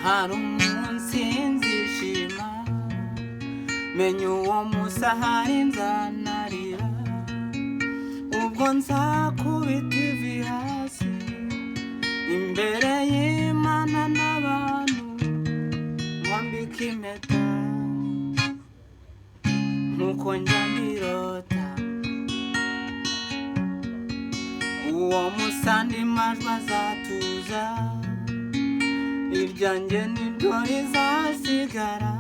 hari umunsi nzishima, menya uwo munsi ahari nzanarira, ubwo nzakubita ivi hasi imbere y'Imana n'abantu, mwambika impeta nkuko njya mbirota. Uwo munsi andi majwi azatuza, iryanjye niryo rizasigara,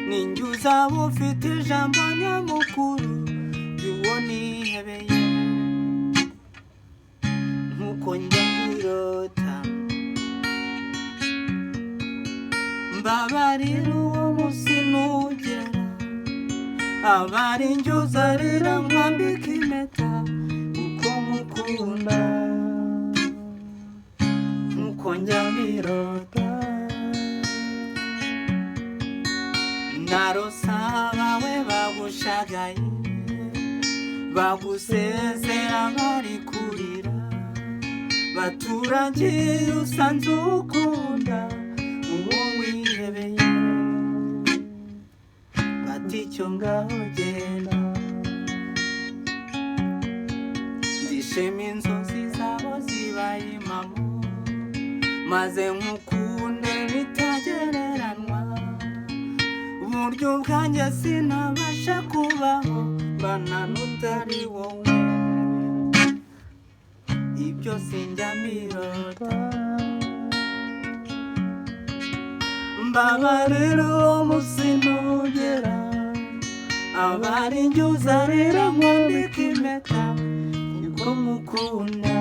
ninjye uzaba ufite ijambo nyamukuru ry'uwo nihebeye, nkuko njya mbirota. Mbabarira uwo munsi nugera, abari njye uzarira mwambika impeta kuko nkukunda, nkuko njya mbirota. Narose abawe bagushagaye, bagusezera bari kurira, baturagiye usanze ukunda uwo wihebeye, bati icyo ngaho genda, ndishima inzozi zabo zibaye impamo, maze nkukunde bitagereranwa, uburyo bwanjye sinabasha kubaho mbana n'utari wowe, ibyo sinjya mbirota. Mbabarira uwo munsi nugera, abari njye uzarira mwambika impeta kuko nkukunda,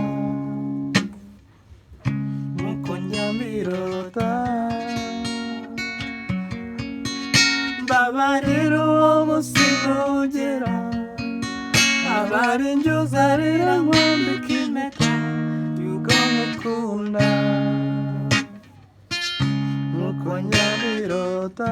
nkuko njya mbirota. Mbabarira uwo munsi nugera, abari njye uzarira mwambika impeta yuko nkukunda, nkuko njya mbirota.